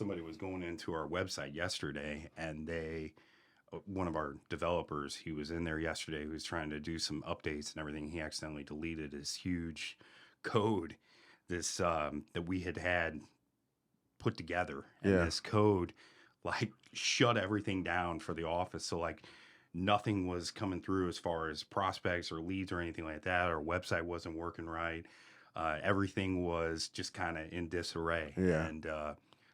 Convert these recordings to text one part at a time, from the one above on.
somebody was going into our website yesterday, and one of our developers, he was in there yesterday, he was trying to do some updates and everything. He accidentally deleted this huge code, that we had put together, and Yeah. this code like shut everything down for the office. So like nothing was coming through as far as prospects or leads or anything like that. Our website wasn't working right. Everything was just kind of in disarray. Yeah. And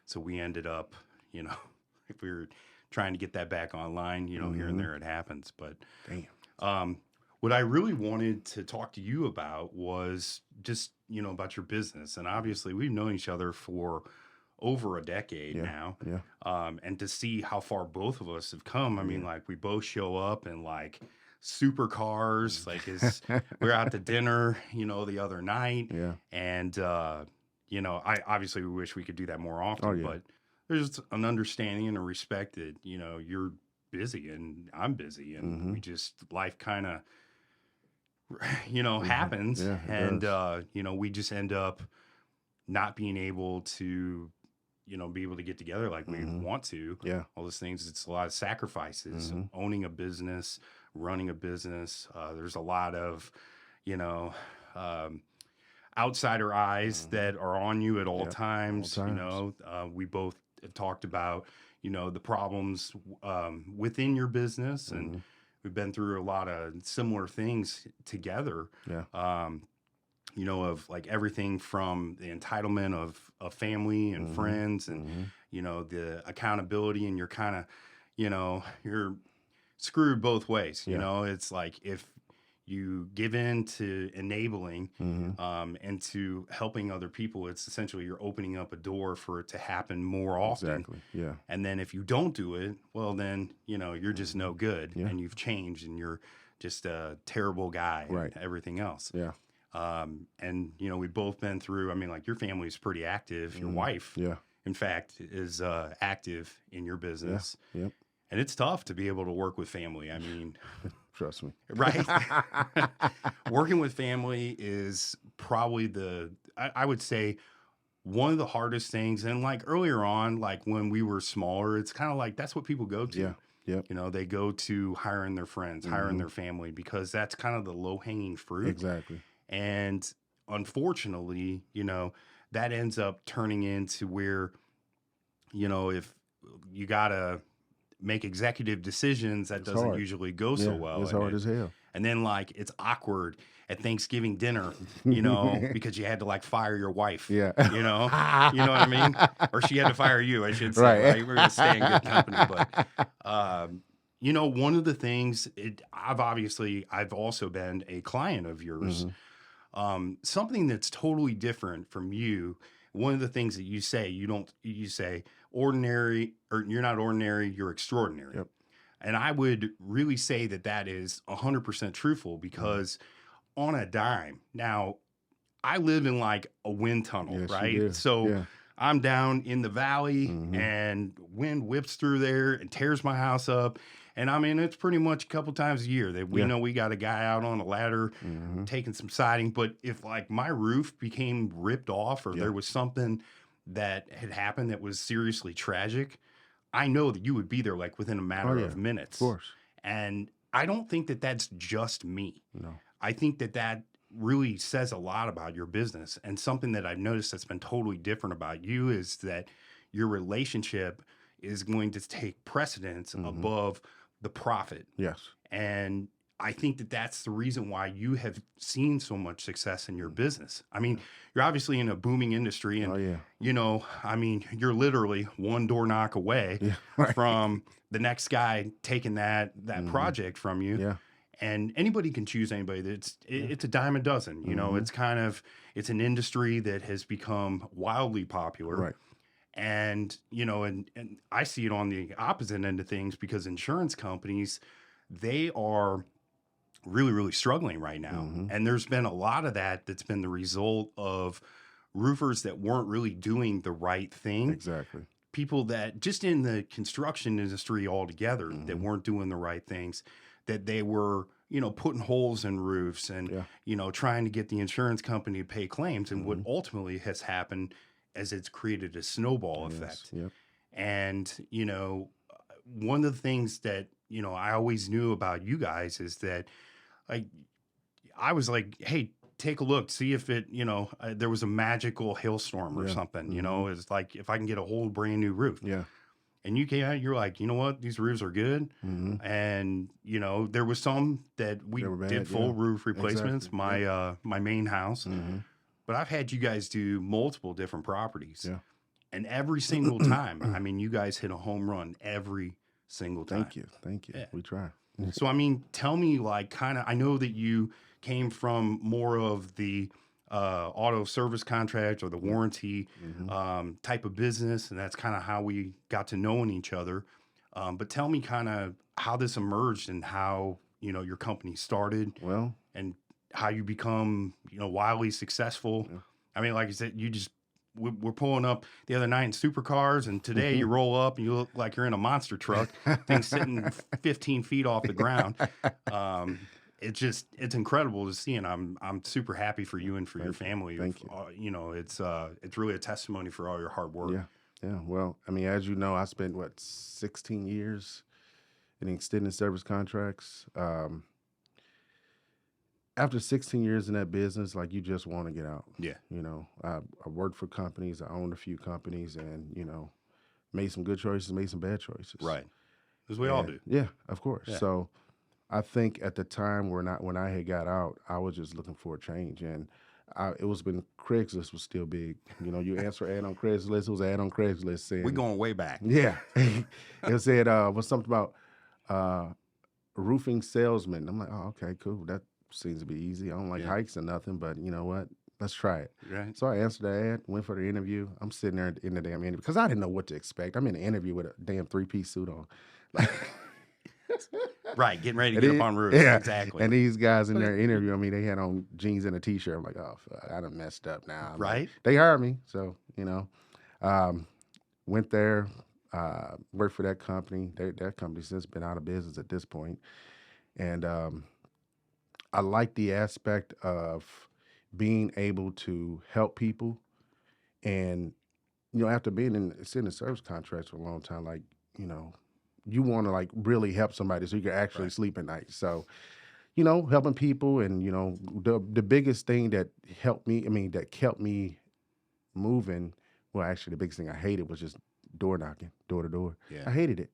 so we ended up, if we were trying to get that back online, here and there it happens. But Damn. what I really wanted to talk to you about was just, about your business. And obviously we've known each other for over a decade now. Yeah. And to see how far both of us have come. I mean, like we both show up in like supercars, like we're out to dinner, the other night. Yeah. And, I obviously wish we could do that more often, Oh, yeah. but there's an understanding and a respect that, you're busy and I'm busy, and we just, life kind of, happens. Yeah, And, we just end up not being able to, be able to get together like we want to. Yeah. All those things. It's a lot of sacrifices, owning a business, running a business. There's a lot of, outsider eyes that are on you at all times. We both have talked about, the problems within your business, and we've been through a lot of similar things together. Yeah. Of like everything from the entitlement of family and friends, and, the accountability, and you're kind of, you're screwed both ways. It's like if you give in to enabling and to helping other people, it's essentially you're opening up a door for it to happen more often. Exactly. Yeah. And then if you don't do it, well, then, you're just no good, and you've changed, and you're just a terrible guy, Right. and everything else. Yeah. And, we've both been through, I mean, like your family's pretty active. Your wife, Yeah. in fact, is active in your business. Yep. And it's tough to be able to work with family. I mean, Trust me. right? Working with family is probably I would say, one of the hardest things. And like earlier on, like when we were smaller, it's kind of like that's what people go to. Yeah. Yep. They go to hiring their friends, hiring their family, because that's kind of the low hanging fruit. Exactly. And unfortunately, that ends up turning into where, if you got to make executive decisions, that doesn't hard. usuly go so well. It's hard as hell. And then like it's awkward at Thanksgiving dinner, because you had to like fire your wife. Yeah. You know what I mean? Or she had to fire you, I should say. Right? We're gonna stay in good company. But one of the things I've also been a client of yours. Something that's totally different from you. One of the things that you say, you say ordinary, or you're not ordinary, you're extraordinary. Yep. And I would really say that is 100% truthful, because on a dime, now I live in like a wind tunnel, Yes, right? you do. So Yeah. I'm down in the valley, and wind whips through there and tears my house up. And I mean, it's pretty much a couple times a year that we know we got a guy out on a ladder taking some siding. But if like my roof became ripped off, or there was something that had happened that was seriously tragic, I know that you would be there like within a matter of minutes. Of course. And I don't think that that's just me. No. I think that really says a lot about your business. And something that I've noticed that's been totally different about you is that your relationship is going to take precedence above the profit. Yes. And I think that that's the reason why you have seen so much success in your business. I mean, you're obviously in a booming industry, and, I mean, you're literally one door knock away from the next guy taking that project from you. Yeah. And anybody can choose anybody. It's a dime a dozen. It's an industry that has become wildly popular. Right. And, and I see it on the opposite end of things, because insurance companies, they are really, really struggling right now. And there's been a lot of that's been the result of roofers that weren't really doing the right thing. Exactly. People that just in the construction industry altogether that weren't doing the right things, that they were, putting holes in roofs and, trying to get the insurance company to pay claims. And what ultimately has happened as it's created a snowball effect. Yep. And, one of the things that, I always knew about you guys is that I was like, hey, take a look, see if it, there was a magical hailstorm or something, it's like if I can get a whole brand new roof. Yeah. And you came out, you're like, you know what, these roofs are good. And, there was some that we did full roof replacements, my main house. But I've had you guys do multiple different properties. Yeah. And every single time, I mean, you guys hit a home run every single time. Thank you. Yeah. We try. So, I mean, tell me, like, kind of, I know that you came from more of the auto service contract or the warranty type of business, and that's kind of how we got to knowing each other. But tell me kind of how this emerged and how, your company started. Well, and how you become, wildly successful. Yeah. I mean, like I said, we're pulling up the other night in supercars, and today you roll up and you look like you're in a monster truck, things sitting 15 feet off the ground. It's incredible to see, and I'm super happy for you and for your family. Thank you. It's really a testimony for all your hard work. Yeah. Well, I mean, as you know, I spent 16 years in extended service contracts. After 16 years in that business, like, you just want to get out. Yeah. I worked for companies. I owned a few companies, and, made some good choices, made some bad choices. Right. As we all do. Yeah, of course. Yeah. So I think at the time when I had got out, I was just looking for a change. And it was when Craigslist was still big. You answer ad on Craigslist. It was an ad on Craigslist saying, we're going way back. Yeah. It said, was something about roofing salesman. I'm like, oh, okay, cool. That seems to be easy. I don't like hikes or nothing, but you know what? Let's try it. Right. So I answered the ad, went for the interview. I'm sitting there in the damn interview because I didn't know what to expect. I'm in the interview with a damn 3-piece suit on. Right, getting ready to get up on roofs. Yeah, exactly. And these guys in their interview, I mean, they had on jeans and a T-shirt. I'm like, oh, fuck, I done messed up now. Right. They hired me, so, went there, worked for that company. That company's since been out of business at this point. And I like the aspect of being able to help people. And, after being in extended service contracts for a long time, like, you want to like really help somebody so you can actually sleep at night. So, helping people and, the biggest thing that helped me, that kept me moving, well, actually the biggest thing I hated was just door knocking, door to door. Yeah. I hated it.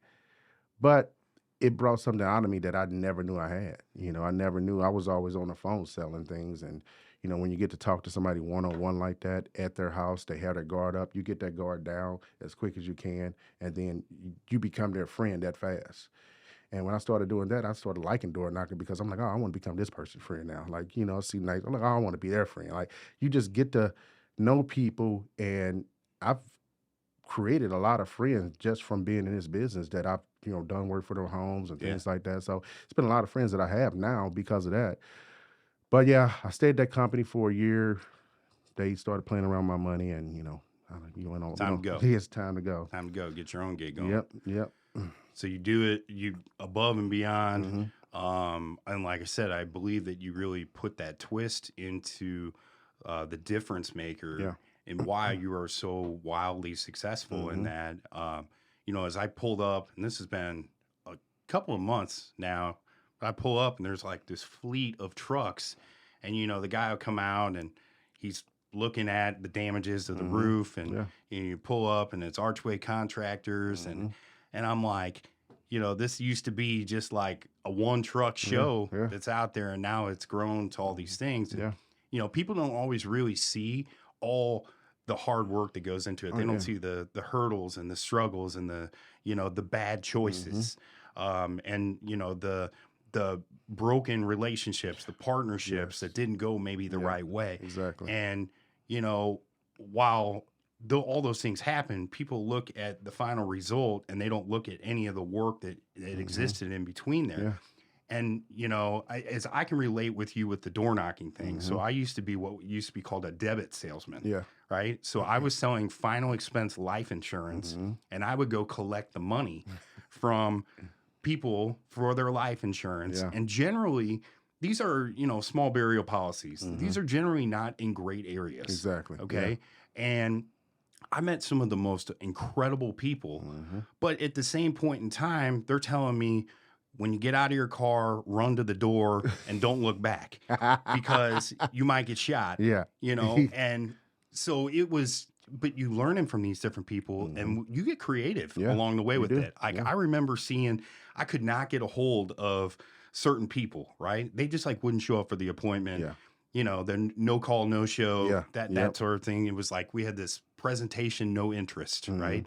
But it brought something out of me that I never knew I had. I never knew. I was always on the phone selling things. And, when you get to talk to somebody one-on-one like that at their house, they have their guard up. You get that guard down as quick as you can, and then you become their friend that fast. And when I started doing that, I started liking door knocking because I'm like, oh, I want to become this person's friend now. Like, it seems nice. I'm like, oh, I want to be their friend. Like, you just get to know people, and I've created a lot of friends just from being in this business that I've, done work for their homes and things like that. So it's been a lot of friends that I have now because of that. But yeah, I stayed at that company for a year. They started playing around my money, and you went on. Time to go. It's time to go. Time to go. Get your own gig going. Yep. So you do it, you above and beyond. And like I said, I believe that you really put that twist into the difference maker and why you are so wildly successful in that. As I pulled up, and this has been a couple of months now, I pull up and there's like this fleet of trucks, and the guy will come out and he's looking at the damages of the roof, and you pull up and it's Archway Contractors, and I'm like, this used to be just like a one truck show that's out there, and now it's grown to all these things. And, people don't always really see all the hard work that goes into it. They don't see the hurdles and the struggles and the bad choices, and the broken relationships, the partnerships that didn't go maybe the right way. Exactly. And, while all those things happen, people look at the final result and they don't look at any of the work that existed in between there. Yeah. And, as I can relate with you with the door knocking thing. So I used to be what used to be called a debit salesman. Yeah. Right. So I was selling final expense life insurance, and I would go collect the money from people for their life insurance. Yeah. And generally, these are, small burial policies. These are generally not in great areas. Exactly. Okay. And I met some of the most incredible people, Mm-hmm. but at the same point in time, they're telling me when you get out of your car, run to the door and don't look back because you might get shot, Yeah. And so it was, but you learning from these different people Mm-hmm. and you get creative Yeah, along the way you with do. it. Like Yeah. I remember seeing, I could not get a hold of certain people, right? They just like wouldn't show up for the appointment. Yeah. The no call, no show, Yeah. that Yep. sort of thing. It was like we had this presentation, no interest, Mm-hmm. right?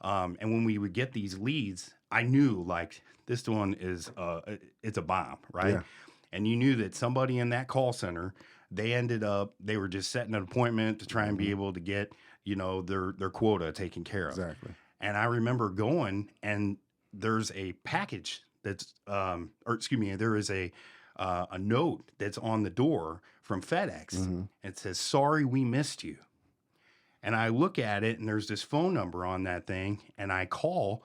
And when we would get these leads, I knew like this one is it's a bomb, right? Yeah. And you knew that somebody in that call center, they were just setting an appointment to try and be Mm-hmm. able to get, their quota taken care of. Exactly. And I remember going and there's a package or excuse me, there is a note that's on the door from FedEx. Mm-hmm. It says, "Sorry, we missed you." And I look at it and there's this phone number on that thing. And I call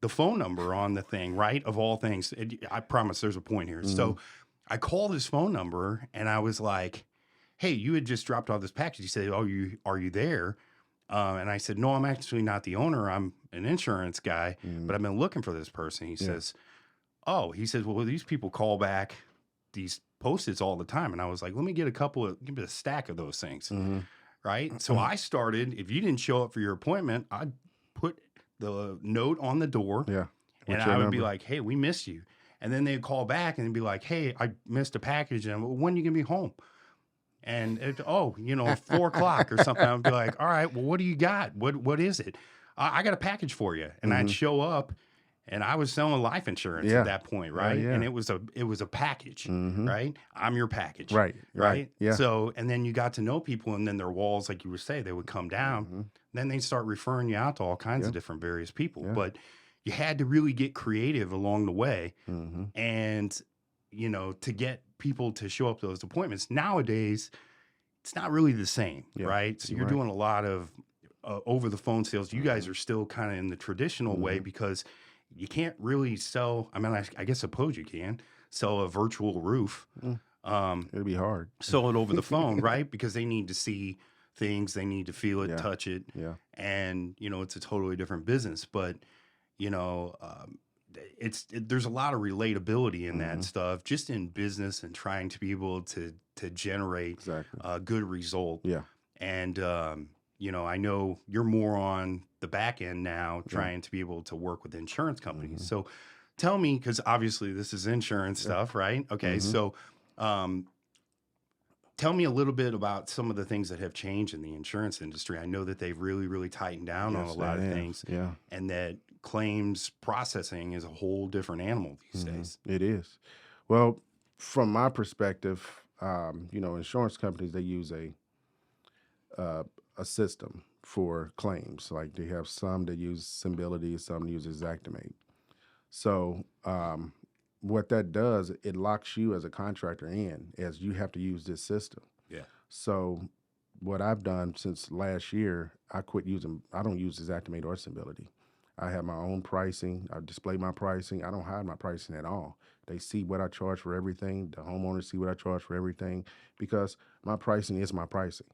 the phone number on the thing, right? Of all things. I promise there's a point here. Mm-hmm. So I call this phone number and I was like, "Hey, you had just dropped off this package." He said, "Oh, are you there?" And I said, "No, I'm actually not the owner. I'm an insurance guy, Mm-hmm. but I've been looking for this person." He Yeah. says, "Oh," he says, "Well, these people call back these Post-its all the time." And I was like, "Let me get give me a stack of those things." Mm-hmm. Right. So I started, if you didn't show up for your appointment, I'd put the note on the door Yeah. and What's your I would be number? like, "Hey, we missed you." And then they'd call back and they'd be like, "Hey, I missed a package. And when are you going to be home?" And 4 o'clock or something. I'd be like, "All right, well, what do you got? What is it?" I got a package for you. And I'd Mm-hmm. show up and I was selling life insurance Yeah. at that point, right? Yeah. And it was a package, Mm-hmm. right? I'm your package. Right. Right. Yeah. So, and then you got to know people, and then their walls, like you were saying, they would come down. Mm-hmm. Then they'd start referring you out to all kinds Yeah. of different various people. Yeah. But you had to really get creative along the way. Mm-hmm. And, to get people to show up to those appointments. Nowadays, it's not really the same, Yeah. right? So You're you're right. doing a lot of over the phone sales. You guys are still kind of in the traditional way Mm-hmm. because you can't really sell. I mean, I suppose you can sell a virtual roof. Mm. Um, It'll be hard. Sell it over the phone, right? Because they need to see things, they need to feel it, Yeah. touch it, Yeah. and it's a totally different business. But you know, um, there's a lot of relatability in that Mm-hmm. stuff, just in business and trying to be able to generate Exactly. a good result. Yeah. And I know you're more on the back end now, Yeah. trying to be able to work with insurance companies. Mm-hmm. So tell me, because obviously this is insurance Yeah. stuff, right? Okay, Mm-hmm. so um, tell me a little bit about some of the things that have changed in the insurance industry. I know that they've really, really tightened down on a Yes, lot of they have. things, Yeah. and that claims processing is a whole different animal these Mm-hmm. days. It is. Well, from my perspective, insurance companies, they use uh, a system for claims. Like they have some that use Symbility, some use Xactimate. So what that does, it locks you as a contractor in, as you have to use this system. Yeah. So what I've done since last year, I don't use Xactimate or Symbility. I have my own pricing. I display my pricing. I don't hide my pricing at all. They see what I charge for everything. The homeowners see what I charge for everything because my pricing is my pricing.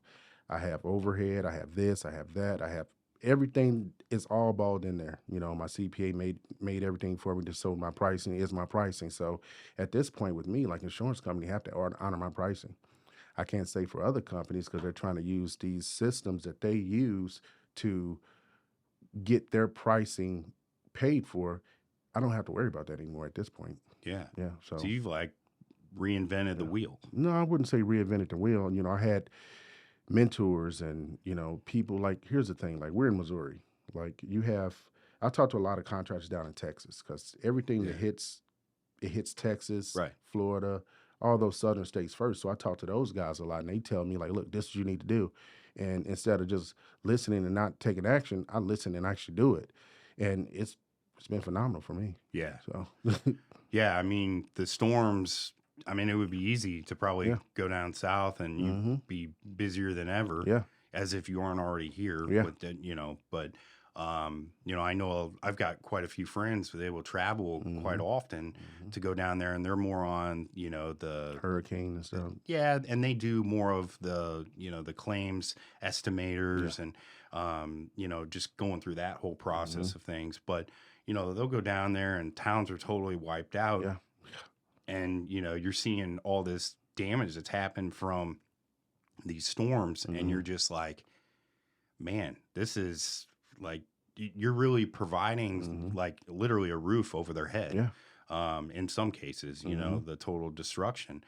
I have overhead. I have this. I have that. I have everything is all balled in there. My CPA made everything for me, just so my pricing is my pricing. So at this point with me, like insurance company, have to honor my pricing. I can't say for other companies because they're trying to use these systems that they use to get their pricing paid for. I don't have to worry about that anymore at this point. Yeah. Yeah. So So you've like reinvented the yeah. wheel. No, I wouldn't say reinvented the wheel. I had mentors and, people like, here's the thing, like we're in Missouri. Like I talk to a lot of contractors down in Texas because everything Yeah. that hits Texas, Right. Florida, all those southern states first. So I talk to those guys a lot and they tell me like, look, this is what you need to do. And instead of just listening and not taking action, I listen and actually do it. And it's been phenomenal for me. Yeah. So Yeah. I mean, the storms, it would be easy to probably Yeah. go down south and you'd hmm be busier than ever, yeah, as if you aren't already here Yeah. with the, but I know I've got quite a few friends who they will travel quite hmm often to go down there, and they're more on, the hurricane and stuff. yeah, and they do more of the, the claims estimators, and just going through that whole Mm-hmm. process of things. But, they'll go down there and towns are totally wiped out. Yeah. And, you're seeing all this damage that's happened from these storms. And Mm-hmm. you're just like, man, this is like, you're really providing Mm-hmm. like literally a roof over their head. Yeah. In some cases, Mm-hmm. the total destruction.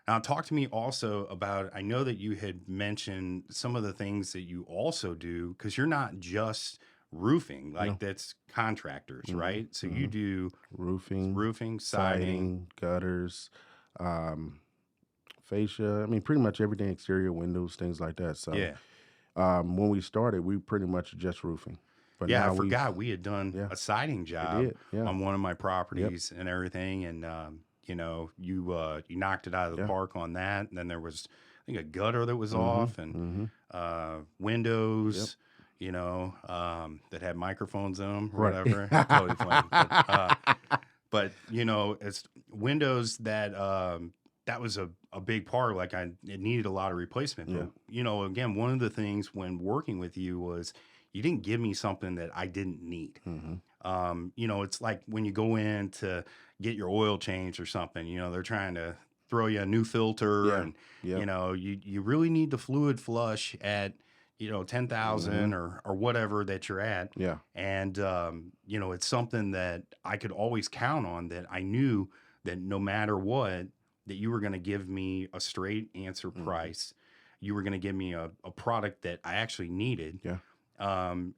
Now, talk to me also about, I know that you had mentioned some of the things that you also do, because you're not just roofing, like No. that's contractors, Mm-hmm. right? So you Mm-hmm. do Roofing, roofing, siding. siding, gutters, um, fascia. I mean, pretty much everything, exterior windows, things like that. So Yeah. when we started, we pretty much just roofing. But Yeah, I now we've, forgot we had done yeah, a siding we job did. Yeah. on one of my Yep. properties and everything. And, you knocked it out of the Yeah. park on that. And then there was, I think, a gutter that was Mm-hmm. off, and Mm-hmm. Yep. windows, that had microphones in them or Right. whatever. Totally funny. But it's windows that, that was a big part. Like it needed a lot of replacement. Yeah. But, again, one of the things when working with you was you didn't give me something that I didn't need. Mm-hmm. It's like when you go in to get your oil changed or something, they're trying to throw you a new filter, Yeah. and, Yep. you really need the fluid flush at, 10,000 Mm-hmm. or whatever that you're at. Yeah. And, it's something that I could always count on, that I knew that no matter what, that you were going to give me a straight answer Mm-hmm. price. You were going to give me a product that I actually needed. Yeah.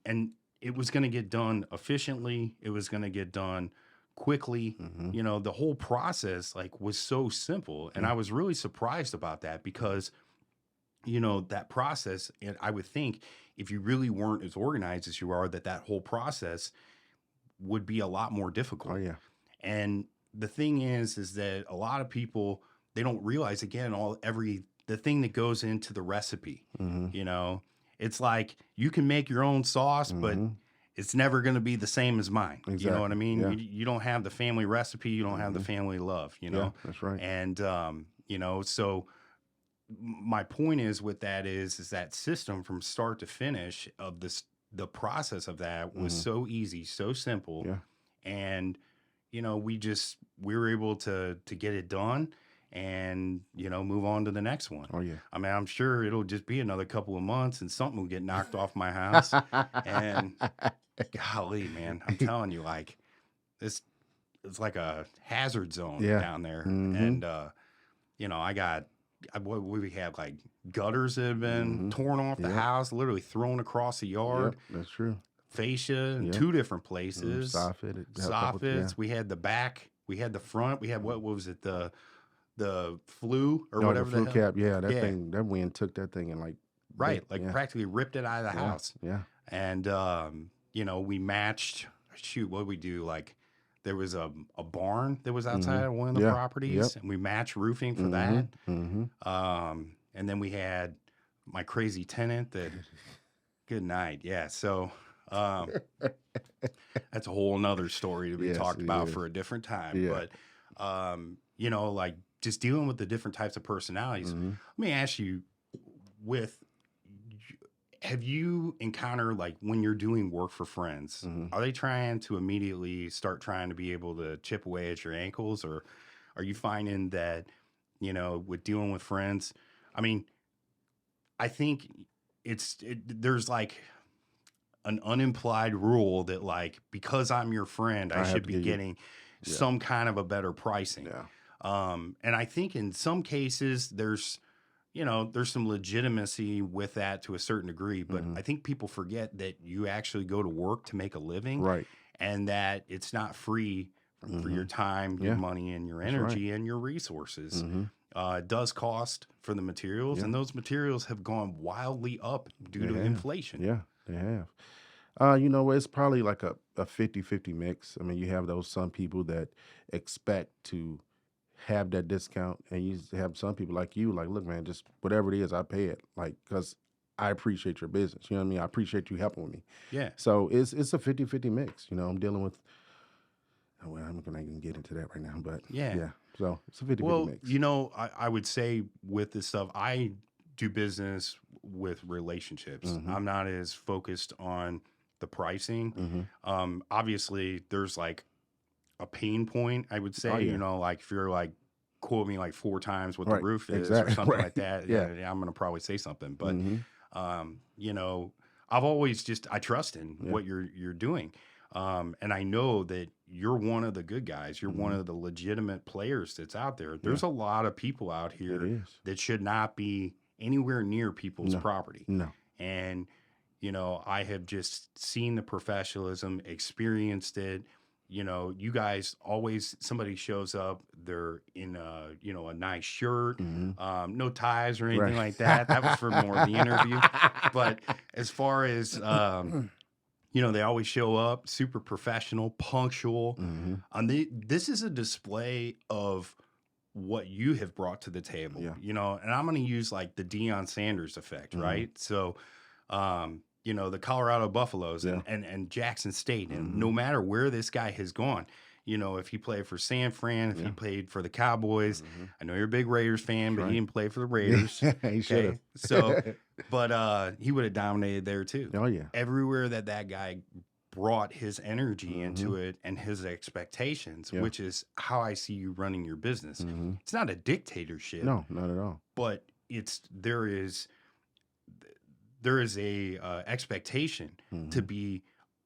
And it was going to get done efficiently. It was going to get done quickly. Mm-hmm. The whole process was so simple. And Yeah. I was really surprised about that, because, that process, and I would think if you really weren't as organized as you are, that whole process would be a lot more Oh difficult. yeah. And the thing is that a lot of people, they don't realize, again, the thing that goes into the recipe. Mm-hmm. It's like you can make your own sauce, but Mm-hmm. it's never going to be the same as mine. You know what I Exactly. mean? Yeah. You don't have the family recipe. You don't have the Mm-hmm. family love, Yeah. That's right. And, so my point is with that is that system from start to finish of the process of that was Mm-hmm. so easy, so simple. Yeah. And, we were able to get it done and, move on to the next one. Oh yeah. I mean, I'm sure it'll just be another couple of months and something will get knocked off my house. And golly, man, I'm telling you, like this, it's like a hazard zone Yeah. down there. Mm-hmm. And, what we have, like gutters that have been Mm-hmm. torn off the Yep. house, literally thrown across the yard, Yep. That's true. fascia in Yep. 2 different places, Soffit. soffits. We had the back, we had the front, we had, what was it, the flue or No, whatever the flue the hell. cap. Yeah. That Yeah. thing. That wind took that thing and Right, like yeah. practically ripped it out of the Yeah. house. Yeah. And we matched, shoot, what did we do? Like there was a barn that was outside of one of the Yeah. properties, Yep. and we matched roofing for that. Mm-hmm. And then we had my crazy tenant that good night. Yeah. So that's a whole nother story to be Yes, talked it about is. for a different time. Yeah. But like just dealing with the different types of personalities. Mm-hmm. Let me ask you, have you encountered, like, when you're doing work for friends, Mm-hmm. are they trying to immediately start trying to be able to chip away at your ankles, or are you finding that, with dealing with friends, I mean, I think there's like an unimplied rule that, like, because I'm your friend, I I have should to be give you- getting Yeah. some kind of a better pricing. Yeah. And I think in some cases there's some legitimacy with that to a certain degree, but Mhm. I think people forget that you actually go to work to make a living, Right. and that it's not free for your time, your Yeah. money, and your That's right. energy and your resources. Mm-hmm. It does cost for the materials, Yeah. and those materials have gone wildly up due to They have. inflation. Yeah, they have. It's probably like a 50-50 mix. I mean, you have some people that expect to have that discount, and you have some people like you, like, look, man, just whatever it is, I pay it, like, because I appreciate your business. You know what I mean? I appreciate you helping with me. Yeah. So it's a 50-50 mix. I'm dealing with. Well, I'm not gonna even get into that right now, but Yeah. yeah. So it's a 50-50 Well, mix. I would say with this stuff, do business with relationships. Mm-hmm. I'm not as focused on the pricing. Mm-hmm. Obviously, there's like a pain point, I would Oh say, yeah. like if you're like, quote me like 4 times what the Right. roof is or Exactly. something Right. like that, Yeah. I'm going to probably say something. But, Mm-hmm. you know, I've always I trust in Yeah. what you're doing. And I know that you're one of the good guys. You're one Mm-hmm. of the legitimate players that's out there. Yeah. There's a lot of people out It here is. that should not be anywhere near people's No. property. No. And, I have just seen the professionalism, experienced it. You guys always, somebody shows up, they're in a nice shirt, Mm-hmm. no ties or anything Right. like that. That was for more of the interview. But as far as, they always show up super professional, punctual. Mm-hmm. This is a display of what you have brought to the table, Yeah. and I'm going to use like the Deion Sanders effect, Mm-hmm. right? So, the Colorado Buffaloes Yeah. and Jackson State, and Mm-hmm. no matter where this guy has gone, if he played for San Fran, if he Yeah. played for the Cowboys, Mm-hmm. I know you're a big Raiders fan, That's but right. he didn't play for the Raiders. He should have. So, but he would have dominated there too. Oh yeah. Everywhere that guy brought his energy Mm-hmm. into it and his expectations, Yeah. which is how I see you running your business. Mm-hmm. It's not a dictatorship, No, not at all. but there is a expectation Mm-hmm. to be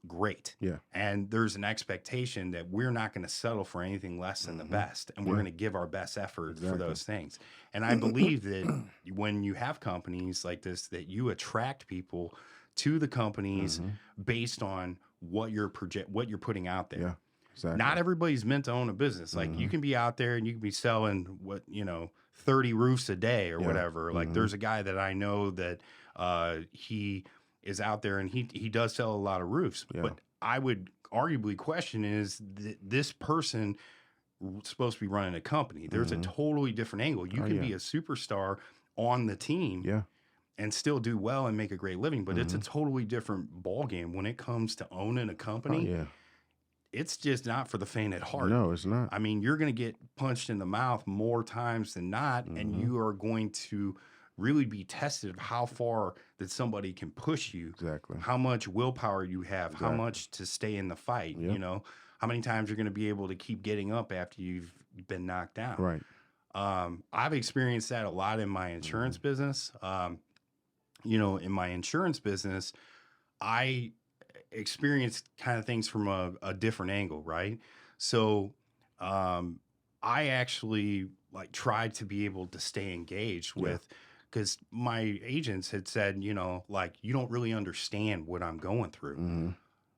great. Yeah. And there's an expectation that we're not going to settle for anything less than the Mm-hmm. best, and we're Yeah. going to give our best effort for Exactly. those things. And I believe that when you have companies like this, that you attract people to the companies Mm-hmm. based on what you're putting out there. Yeah. Exactly. Not everybody's meant to own a business. Like you Mm-hmm. can be out there and you can be selling 30 roofs a day or Yeah. whatever. Like Mm-hmm. there's a guy that I know that he is out there and he does sell a lot of roofs. Yeah. But I would arguably question, is this person supposed to be running a company? There's a Mhm. totally different angle. You Oh, can yeah. be a superstar on the team Yeah. and still do well and make a great living, but it's a Mhm. totally different ballgame when it comes to owning a Oh company. yeah. It's just not for the faint at heart. No, it's not. I mean, you're going to get punched in the mouth more times than not, and Mhm. you are going to really be tested of how far that somebody can push you, Exactly. how much willpower you have, how Exactly. much to stay in the fight. Yep. How many times you're going to be able to keep getting up after you've been knocked down. Right. I've experienced that a lot in my insurance business. In my insurance business, I experienced kind of things from a different angle, right? So, I actually like tried to be able to stay engaged Yeah. with, because my agents had said, like, you don't really understand what I'm going through. Mm-hmm.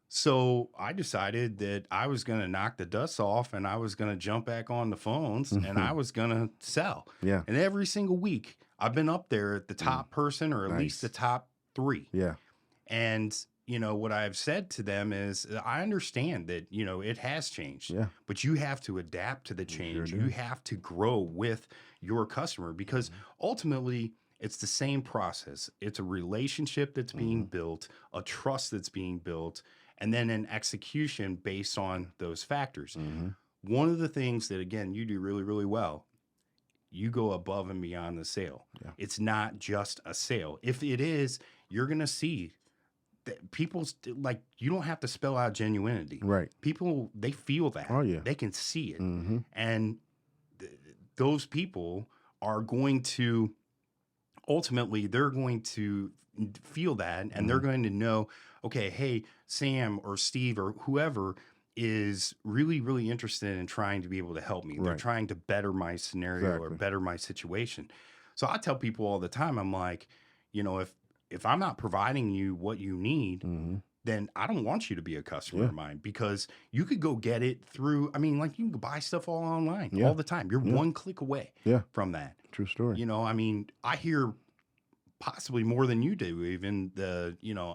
So I decided that I was going to knock the dust off and I was going to jump back on the phones and I was going to sell. Yeah. And every single week I've been up there at the top person, or at least the Nice. top 3. Yeah. And, what I've said to them is, I understand that, it has changed, Yeah. but you have to adapt to the You sure change. do. You have to grow with your customer, because ultimately it's the same process. It's a relationship that's being built, a trust that's being built, and then an execution based on those factors. Mm-hmm. One of the things that, again, you do really, really well, you go above and beyond the sale. Yeah. It's not just a sale. If it is, you're going to see that like, you don't have to spell out genuinity. Right. People, they feel that. Oh yeah. They can see it. Mm-hmm. And those people are going to, ultimately, they're going to feel that, and they're going to know, okay, hey, Sam or Steve or whoever is really, really interested in trying to be able to help me. They're Right. trying to better my scenario or Exactly. better my situation. So I tell people all the time, I'm like, if I'm not providing you what you need, Mm-hmm. then I don't want you to be a customer Yeah. of mine, because you could go get it through, like, you can buy stuff all online Yeah. all the time. You're Yeah. one click away Yeah. from that. True story. I hear possibly more than you do, even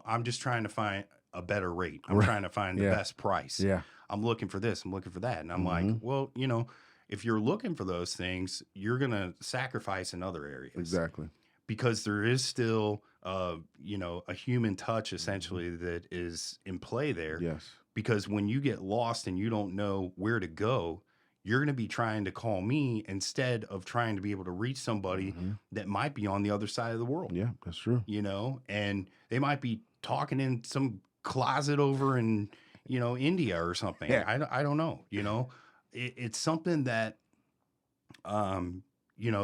I'm just trying to find a better rate. I'm Right. trying to find the Yeah. best price. Yeah. I'm looking for this. I'm looking for that. And I'm like, Mhm. well, if you're looking for those things, you're going to sacrifice in other areas. Exactly. Because there is still, a human touch essentially that is in play there. Yes. Because when you get lost and you don't know where to go, you're going to be trying to call me instead of trying to be able to reach somebody that might be on the other side of the world. Yeah, that's true. And they might be talking in some closet over in, India or something. Yeah. I don't know, it's something that,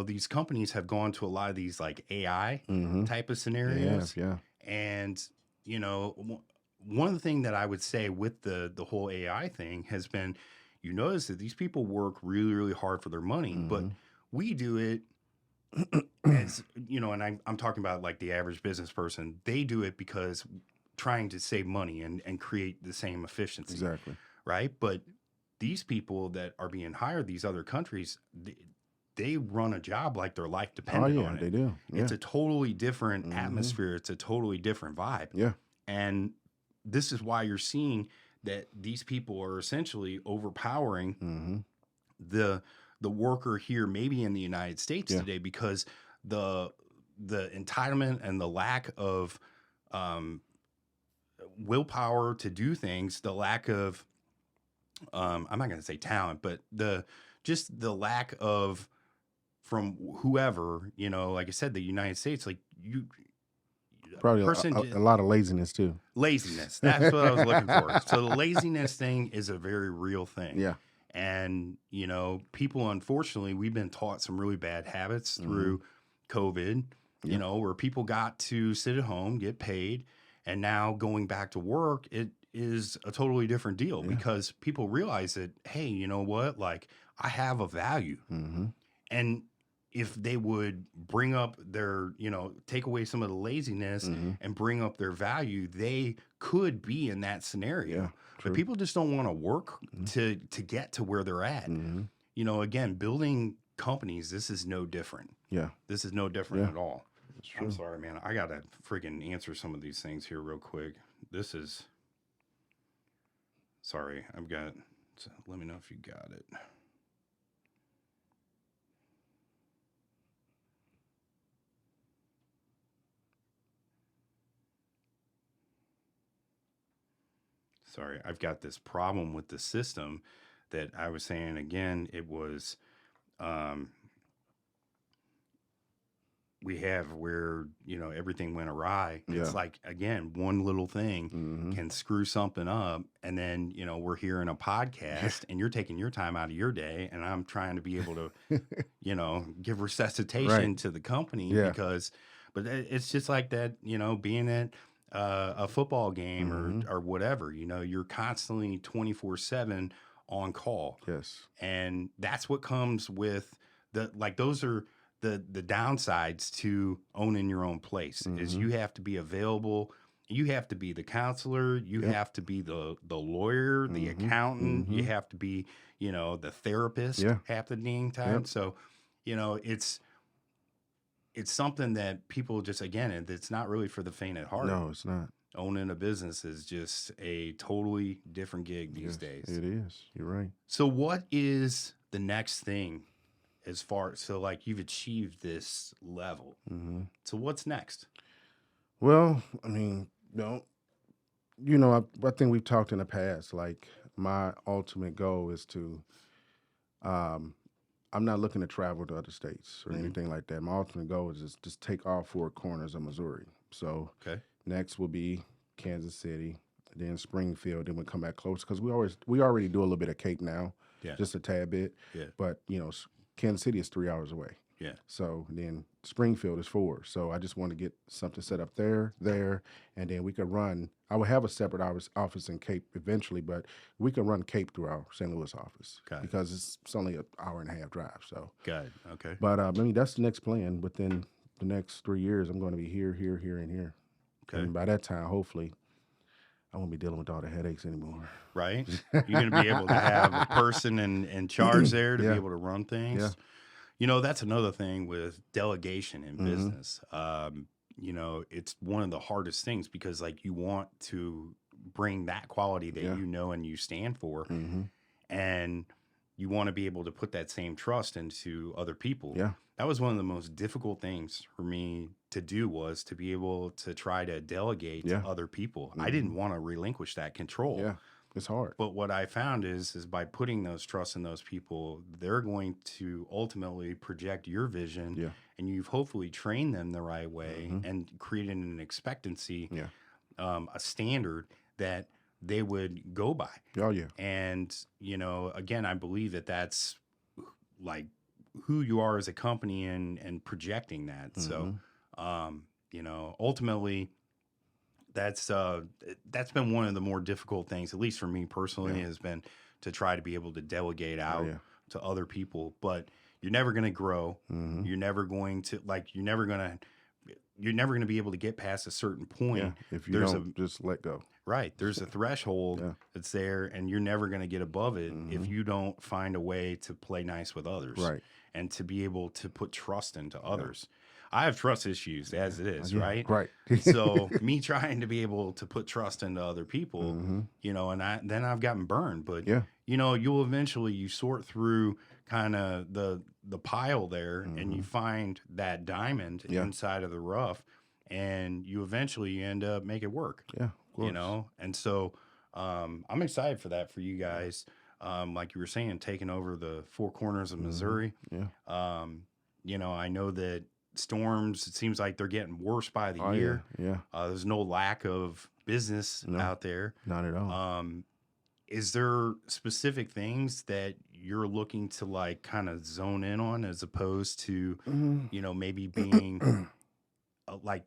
these companies have gone to a lot of these like AI type of scenarios. Yeah. And, one of the things that I would say with the whole AI thing has been, you notice that these people work really, really hard for their money, but we do it as, and I'm talking about like the average business person, they do it because trying to save money and create the same efficiency. Exactly. Right. But these people that are being hired, these other countries, they run a job like their life depended on it. They do. Yeah. It's a totally different atmosphere. It's a totally different vibe. Yeah. And this is why you're seeing that these people are essentially overpowering the worker here, maybe in the United States today, because the entitlement and the lack of willpower to do things, the lack of I'm not going to say talent, but the lack of from whoever, like I said, the United States, like probably a lot of laziness too. Laziness. That's what I was looking for. So the laziness thing is a very real thing. Yeah. And, people, unfortunately, we've been taught some really bad habits through COVID, where people got to sit at home, get paid. And now going back to work, it is a totally different deal because people realize that, hey, you know what? Like, I have a value. And if they would bring up their, take away some of the laziness and bring up their value, they could be in that scenario. Yeah, but people just don't want to work to get to where they're at. Again, building companies, this is no different. Yeah. This is no different at all. I'm sorry, man. I got to friggin' answer some of these things here real quick. Sorry, let me know if you got it. Sorry, I've got this problem with the system that I was saying again. It was, we have where, everything went awry. Yeah. It's like, again, one little thing can screw something up. And then, we're hearing a podcast and you're taking your time out of your day. And I'm trying to be able to, give resuscitation to the company but it's just like that, being at a football game or whatever, you're constantly 24/7 on call. Yes. And that's what comes with those are the downsides to owning your own place is you have to be available. You have to be the counselor. You have to be the lawyer, the accountant. You have to be, the therapist half the dang time. So, it's something that people just, again, it's not really for the faint at heart. No, it's not. Owning a business is just a totally different gig these days. It is. You're right. So what is the next thing so like you've achieved this level. So what's next? Well, I mean, I think we've talked in the past, like my ultimate goal is to, I'm not looking to travel to other states or anything like that. My ultimate goal is just take all four corners of Missouri. So next will be Kansas City, then Springfield, then we'll come back close because we already do a little bit of Cape now, just a tad bit. Yeah. But Kansas City is 3 hours away. Yeah. So then Springfield is 4. So I just want to get something set up there, and then we could run. I would have a separate office in Cape eventually, but we can run Cape through our St. Louis office because it's only an hour and a half drive. So. Got it. Okay. But I mean, that's the next plan. Within the next 3 years, I'm going to be here, and here. Okay. And by that time, hopefully, I won't be dealing with all the headaches anymore. Right. You're going to be able to have a person in charge there to be able to run things. Yeah. That's another thing with delegation in business. It's one of the hardest things because like you want to bring that quality that and you stand for. And you want to be able to put that same trust into other people. Yeah. That was one of the most difficult things for me to do was to be able to try to delegate to other people. I didn't want to relinquish that control. Yeah. It's hard. But what I found is by putting those trust in those people, they're going to ultimately project your vision, Yeah. and you've hopefully trained them the right way Mm-hmm. and created an expectancy, Yeah. a standard that they would go by. Oh yeah. And, again, I believe that that's like who you are as a company and projecting that. Mm-hmm. So, ultimately, that's been one of the more difficult things, at least for me personally, Yeah. has been to try to be able to delegate Oh out yeah. to other people. But you're never going to grow. Mm-hmm. You're never going to you're never going to be able to get past a certain point. Yeah. If you There's don't just let go. there's a threshold Yeah. that's there, and you're never going to get above it if Mm-hmm. you don't find a way to play nice with others, Right. and to be able to put trust into others. I have trust issues as it is, Yeah. right? Right. So me trying to be able to put trust into other people, Mm-hmm. and then I've gotten burned. But Yeah. you'll eventually you sort through kind of the pile there, and you Mm-hmm. find that diamond Yeah. inside of the rough, and you eventually end up make it work. Yeah. Of course. And so I'm excited for that for you guys. Like you were saying, taking over the four corners of Mm-hmm. Missouri. Yeah. I know that storms, it seems like they're getting worse by the Oh yeah. year. Yeah. There's no lack of business No. out there. Not at all. Is there specific things that you're looking to like kind of zone in on, as opposed to, Mm-hmm. maybe being like,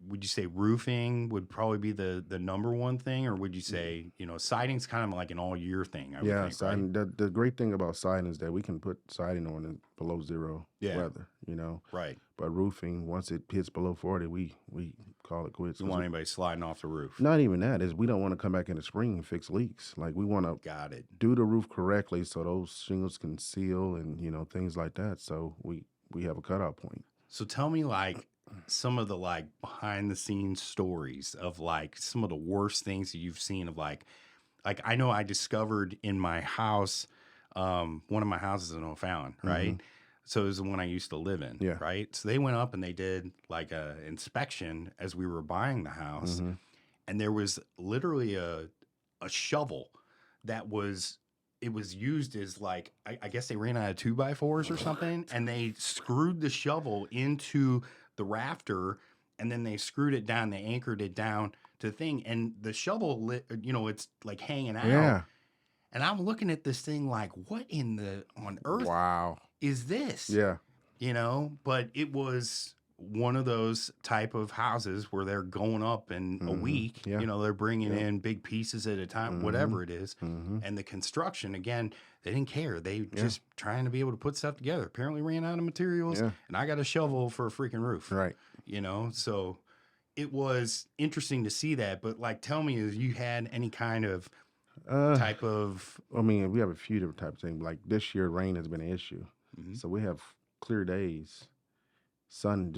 would you say roofing would probably be the number one thing, or would you say, siding's kind of like an all year thing, I would Yeah, think, right? siding. The great thing about siding is that we can put siding on in below zero Yeah. weather, Right. But roofing, once it hits below 40, we call it quits. You 'Cause want anybody sliding off the roof. not even that is we don't want to come back in the spring and fix leaks. Like we want to Got it. do the roof correctly so those shingles can seal and things like that. So we have a cutoff point. So tell me like some of the like behind the scenes stories of like some of the worst things that you've seen of like I know I discovered in my house, one of my houses in O'Fallon, right? Mm-hmm. So it was the one I used to live in, Yeah. right? So they went up and they did like a inspection as we were buying the house, Mm-hmm. and there was literally a shovel that was used as like I guess they ran out of 2x4s or something, and they screwed the shovel into the rafter, and then they screwed it down, they anchored it down to the thing, and the shovel it's like hanging out. Yeah. And I'm looking at this thing like, what on earth Wow. is this? Yeah. But it was one of those type of houses where they're going up in a Mm-hmm. week. Yeah. They're bringing Yeah. in big pieces at a time, Mm-hmm. whatever it is. Mm-hmm. And the construction, again, they didn't care. They Yeah. just trying to be able to put stuff together. Apparently ran out of materials, Yeah. and I got a shovel for a freaking roof. Right. So it was interesting to see that. But like, tell me, if you had any kind of type of I mean, we have a few different types of things. Like this year, rain has been an issue. Mhm. So we have clear days, sun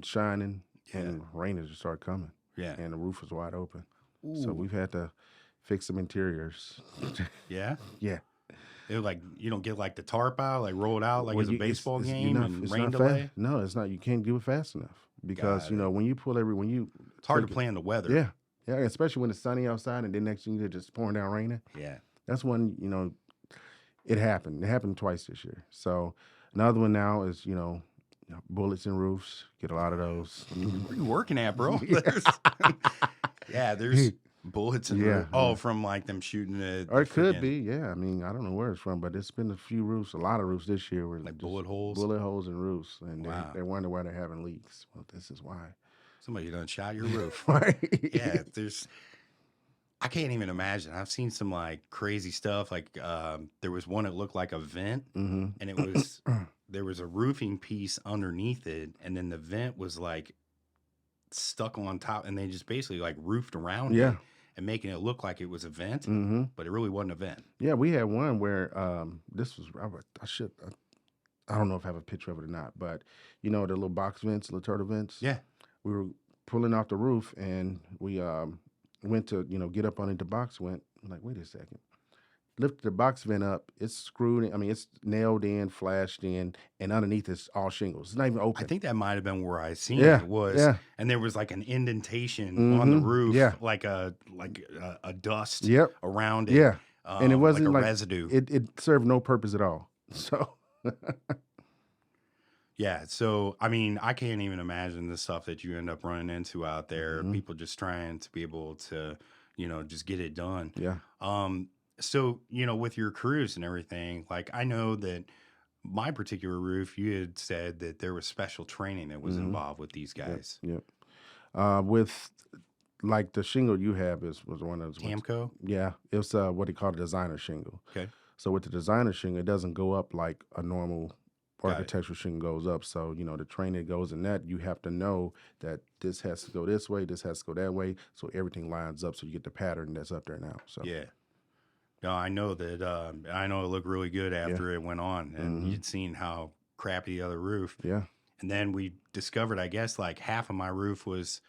shining, and rain has just started coming. Yeah. And the roof is wide open. So Ooh. we've had to fix some interiors. Yeah. Yeah. They're like, you don't get like the tarp out, like roll it out like Well, it's a baseball it's game and it's rain not delay. fast. No, it's not. You can't do it fast enough because Got it. when you pull It's hard to plan the weather. Yeah, yeah, especially when it's sunny outside and then next thing you're just pouring down raining. Yeah. That's when it happened. It happened twice this year. So another one now is bullets in roofs. Get a lot of those. Where you working at, bro? There's bullets in Yeah. from like them shooting it. Or it could be, yeah. I mean, I don't know where it's from, but it's been a lot of roofs this year where like just bullet holes. bullet holes in roofs, and Wow. they wonder why they're having leaks. Well, this is why. Somebody done shot your roof. Right? Yeah, I can't even imagine. I've seen some like crazy stuff. Like there was one that looked like a vent, Mm-hmm. and it was there was a roofing piece underneath it, and then the vent was like stuck on top, and they just basically like roofed around Yeah. it and making it look like it was a vent, Mm-hmm. but it really wasn't a vent. Yeah, we had one where this was I don't know if I have a picture of it or not, but the little box vents, little turtle vents. Yeah. We were pulling off the roof and we went to get up underneath the box. I'm like, wait a second, lifted the box vent up. It's screwed in. I mean, it's nailed in, flashed in, and underneath it's all shingles. It's not even I open. think that might have been where I seen Yeah, it was, yeah. and there was like an indentation on the roof, Yeah. like a dust Yep. around it, Yeah. And it like a wasn't like residue. it served no purpose at all. So Yeah. So, I mean, I can't even imagine the stuff that you end up running into out there. People just trying to be able to, just get it done. yeah. So, with your crews and everything, like I know that my particular roof, you had said that there was special training that was involved with these Yep. guys. Yep. With like the shingle you have was one of those. Tamco? Yeah, it's what they call a designer shingle. Okay. So with the designer shingle, it doesn't go up like a normal Got it. architectural shingle goes up. So the training that goes in that, you have to know that this has to go this way, this has to go that way, so everything lines up. So you get the pattern that's up there now. So Yeah. No, I know that. I know it looked really good after it went on, and you'd seen how crappy the other roof. yeah, And then we discovered, I guess, like half of my roof was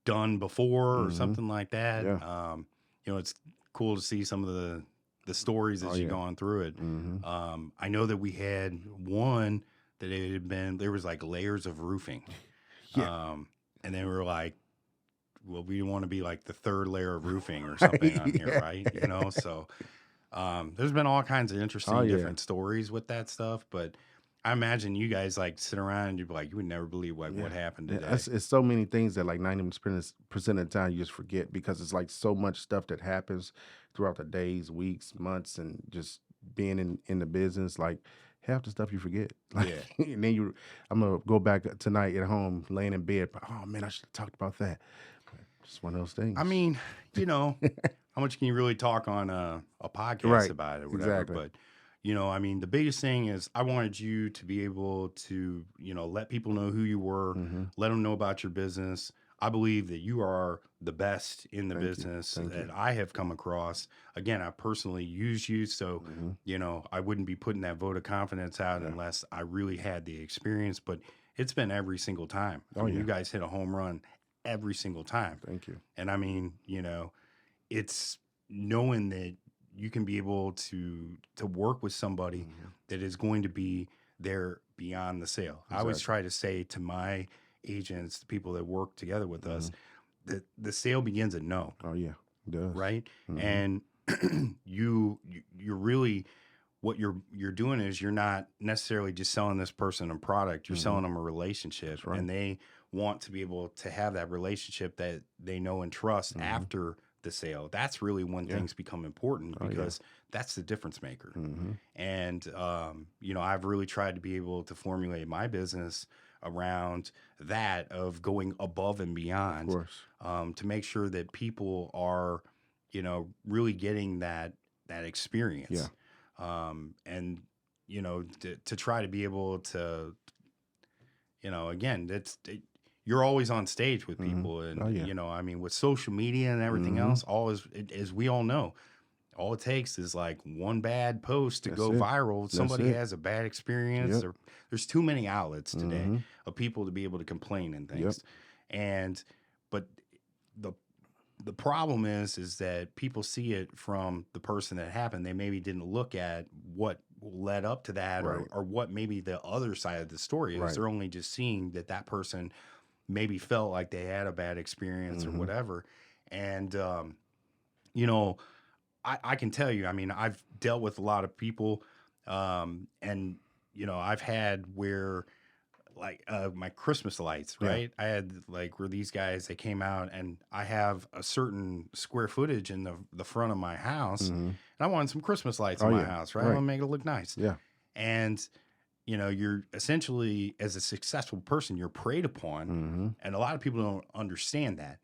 done before or something like that. Yeah. It's cool to see some of the stories as you're going through it. I know that we had one that it had been, there was like layers of roofing. Yeah. And they were like, well, we want to be like the third layer of roofing or something on here, right? So there's been all kinds of interesting different stories with that stuff, but I imagine you guys like sit around and you'd be like, you would never believe what happened today. It's so many things that like 90% of the time you just forget, because it's like so much stuff that happens throughout the days, weeks, months, and just being in the business. Like half the stuff you forget. Like, and then I'm gonna go back tonight at home, laying in bed. But, oh man, I should have talked about that. Just one of those things. I mean, how much can you really talk on a podcast about it or whatever? Exactly. But, I mean, the biggest thing is I wanted you to be able to, let people know who you were, let them know about your business. I believe that you are the best in the business that I have come across. Again, I personally use you, so, I wouldn't be putting that vote of confidence out unless I really had the experience, but it's been every single time. I mean, you guys hit a home run every single time. Thank you. And I mean, it's knowing that you can be able to work with somebody that is going to be there beyond the sale. I always try to say to my agents, the people that work together with us, that the sale begins at no. Oh yeah, it does. Right. And you're really, what you're doing is you're not necessarily just selling this person a product, you're selling them a relationship. Right. And they want to be able to have that relationship that they know and trust after the sale. That's really when things become important, because that's the difference maker. And, I've really tried to be able to formulate my business around that, of going above and beyond, Of course. to make sure that people are, really getting that experience. And, to try to be able to, again, you're always on stage with people. And, I mean, with social media and everything else, as we all know, all it takes is like one bad post to go viral. Somebody has a bad experience. There's too many outlets today of people to be able to complain and things. But the problem is that people see it from the person that happened. They maybe didn't look at what led up to that, or what maybe the other side of the story is. They're only just seeing that person maybe felt like they had a bad experience or whatever. And, I can tell you, I mean, I've dealt with a lot of people, and, I've had where, like, my Christmas lights, right? I had like where these guys, they came out, and I have a certain square footage in the front of my house, and I wanted some Christmas lights in my house, right? I want to make it look nice. And, you're essentially, as a successful person, you're preyed upon, and a lot of people don't understand that.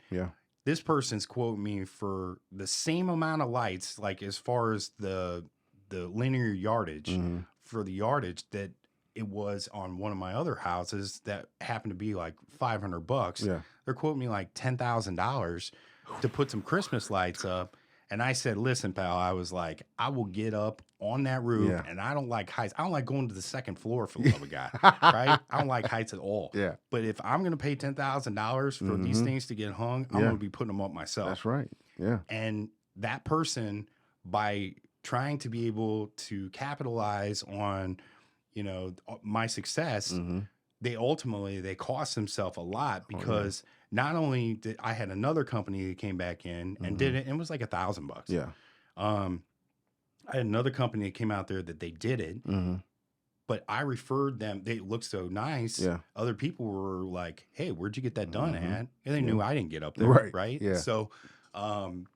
This person's quoting me for the same amount of lights, like as far as the linear yardage, for the yardage that it was on one of my other houses that happened to be like $500. They're quoting me like $10,000 to put some Christmas lights up. And I said, listen, pal, I was like, I will get up on that roof, and I don't like heights. I don't like going to the second floor, for the love of God, right? I don't like heights at all. But if I'm going to pay $10,000 for these things to get hung, I'm going to be putting them up myself. That's right. And that person by trying to be able to capitalize on, my success, Mm-hmm. they cost themselves a lot Oh yeah. because not only did I had another company that came back in and Mm-hmm. did it, and it was like $1,000. Yeah. Um, I had another company that came out there that they did it, Mm-hmm. but I referred them. They looked so nice. Yeah. Other people were like, "Hey, where'd you get that done Mm-hmm. at?" And they Yeah. knew I didn't get up there, Right. right? Yeah. So, um,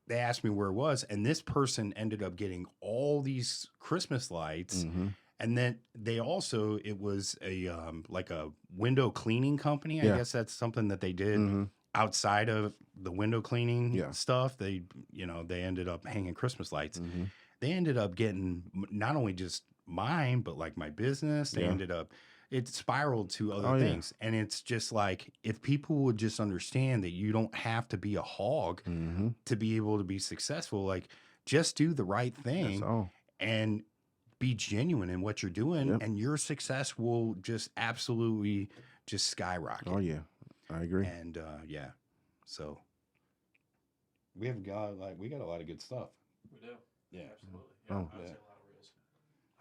they asked me where it was, and this person ended up getting all these Christmas lights. Mm-hmm. And then it was a like a window cleaning company. I Yeah. guess that's something that they did Mm-hmm. outside of the window cleaning Yeah. stuff. They ended up hanging Christmas lights. Mm-hmm. They ended up getting not only just mine, but like my business. Yeah. It spiraled to other Oh yeah. things. And it's just like, if people would just understand that you don't have to be a hog Mm-hmm. to be able to be successful, like just do the right That's thing all. and be genuine in what you're doing, Yep. and your success will just absolutely just Oh skyrocket. yeah. I agree. And yeah, so we got a lot of good stuff. We do. Yeah. Absolutely. Yeah, Oh. I would Yeah. say a lot of reels.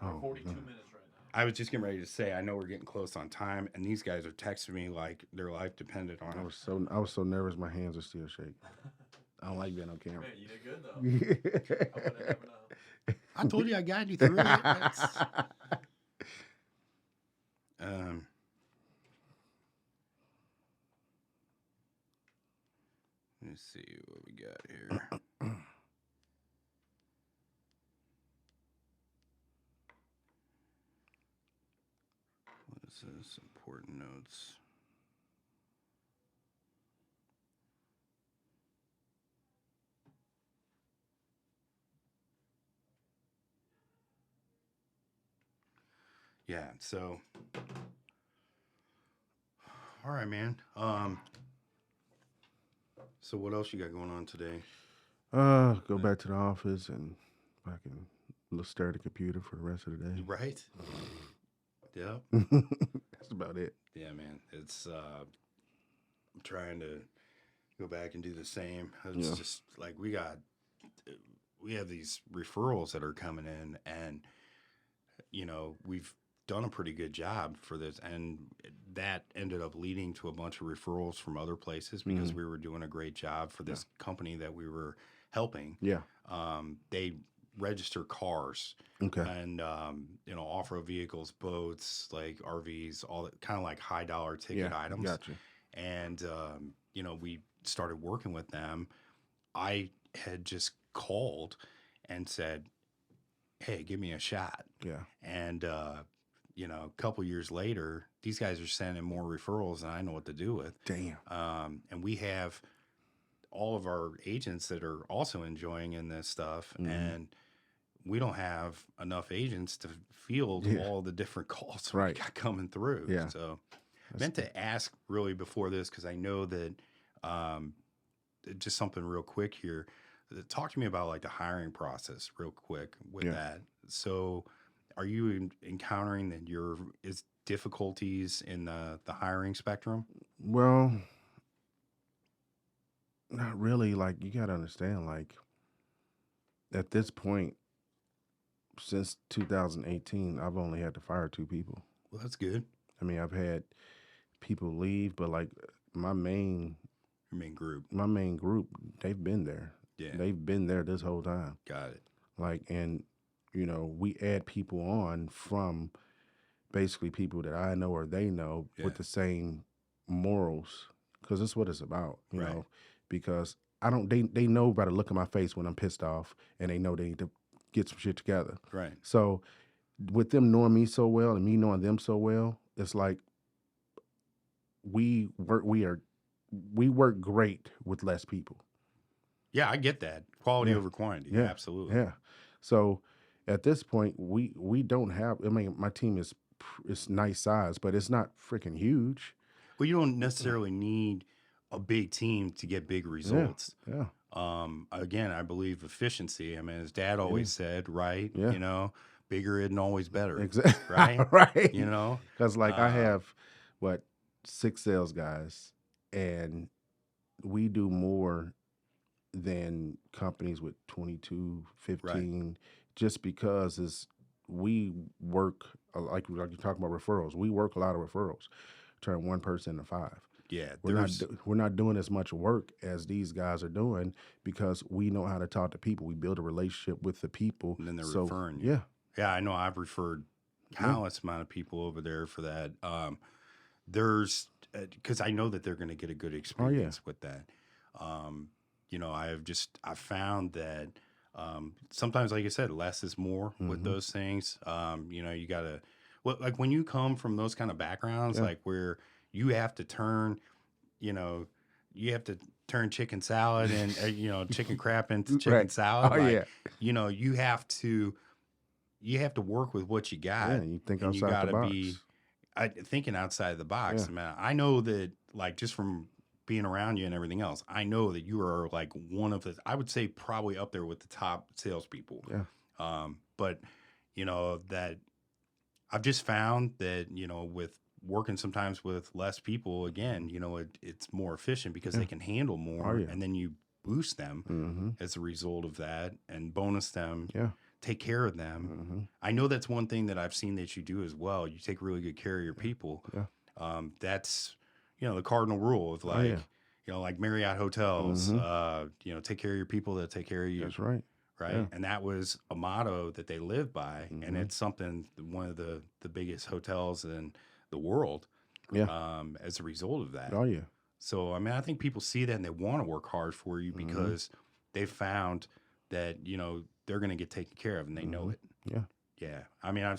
We're Oh, 42 man. minutes right now. I was just getting ready to say, I know we're getting close on time, and these guys are texting me like their life depended on I it. was so nervous. My hands are still shaking. I don't like being on camera. Man, you did good though. I wouldn't have never known. I told you I guided you through it. Um, let me see what we got here. What is this? Important notes. Yeah, so all right, man. So what else you got going on today? Go back to the office and fucking stare at the computer for the rest of the day. Right? Yeah. That's about it. Yeah, man. It's I'm trying to go back and do the same. It's Yeah. just like we have these referrals that are coming in, and we've done a pretty good job for this, and that ended up leading to a bunch of referrals from other places because we were doing a great job for this company that we were helping. Yeah. They register cars Okay. and off-road vehicles, boats, like RVs, all that kind of like high dollar ticket Yeah. items. Gotcha. And we started working with them. I had just called and said, "Hey, give me a shot." Yeah. And a couple years later, these guys are sending more referrals than I know what to do with. Damn. And we have all of our agents that are also enjoying in this stuff, and we don't have enough agents to field all the different calls we got coming through. Yeah. So I meant to ask really before this, because I know that just something real quick here. Talk to me about like the hiring process real quick with that. So are you encountering that is difficulties in the hiring spectrum? Well, not really. Like, you got to understand, like, at this point, since 2018, I've only had to fire 2 people. Well, that's good. I mean, I've had people leave, but like Your main group. they've been there. Yeah. They've been there this whole time. Got it. Like, and we add people on from basically people that I know or they know with the same morals, because that's what it's about, you know, because they know by the look of my face when I'm pissed off, and they know they need to get some shit together. Right. So with them knowing me so well and me knowing them so well, it's like we work great with less people. Yeah, I get that. Quality over quantity. Yeah, absolutely. Yeah. So at this point, we don't have. I mean, my team is nice size, but it's not freaking huge. Well, you don't necessarily need a big team to get big results. Yeah. Again, I believe efficiency. I mean, as Dad always said, right? Yeah. Bigger isn't always better. Exactly. Right. Right. Because like I have 6 sales guys, and we do more than companies with 22, 15, just because we work like you're talking about referrals. We work a lot of referrals, turn one person into five. Yeah, We're not doing as much work as these guys are doing because we know how to talk to people. We build a relationship with the people, and then they're so, referring you. Yeah, Yeah, I know. I've referred countless amount of people over there for that. There's because I know that they're going to get a good experience with that. You know, I found that sometimes, like I said, less is more with those things. You know, you gotta like when you come from those kind of backgrounds, like where you have to turn, you know, you have to turn chicken salad and you know, chicken crap into chicken Right. salad. Oh, Like, yeah. you know, you have to work with what you got. Yeah, you think and you outside the gotta box. be thinking outside the box. Yeah. Man, I know that like just from being around you and everything else, I know that you are like one of the, I would say probably up there with the top salespeople. Yeah. But you know that I've just found that, you know, with working sometimes with less people, again, you know, it's more efficient because they can handle more, yeah. and then you boost them as a result of that and bonus them. Yeah. Take care of them. I know that's one thing that I've seen that you do as well. You take really good care of your people. Yeah. That's, you know, the cardinal rule of like, you know, like Marriott hotels, you know, take care of your people, they'll take care of you. That's right. Right. Yeah. And that was a motto that they live by. And it's something, one of the biggest hotels in the world, as a result of that. Oh, yeah. So, I mean, I think people see that and they want to work hard for you because they found that, you know, they're going to get taken care of and they know it. Yeah. Yeah. I mean, I'm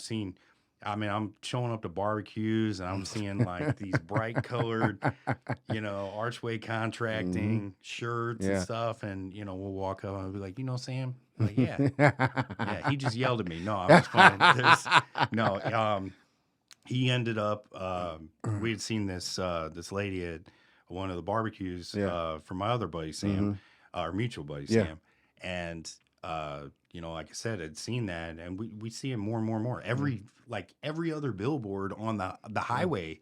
showing up to barbecues and I'm seeing like these bright colored, you know, Archway Contracting shirts and stuff. And, you know, we'll walk up and I'll be like, you know, Sam? I'm like, yeah. Yeah. He just yelled at me. No, I'm just fine. He ended up, we had seen this lady at one of the barbecues from my other buddy, Sam, our mutual buddy, Sam. And, you know, like I said, I'd seen that, and we see it more and more and more. Every other billboard on the highway,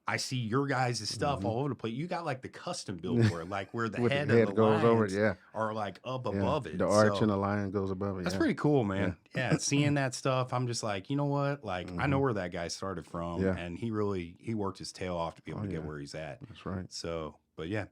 I see your guys' stuff all over the place. You got like the custom billboard, like where the With head the head of the goes over it, lions are like up above it. The arch So and the lion goes above it. that's pretty cool, man. Yeah, seeing that stuff, I'm just like, you know what? Like, I know where that guy started from, and he worked his tail off to be able to get where he's at. That's right. So, but yeah.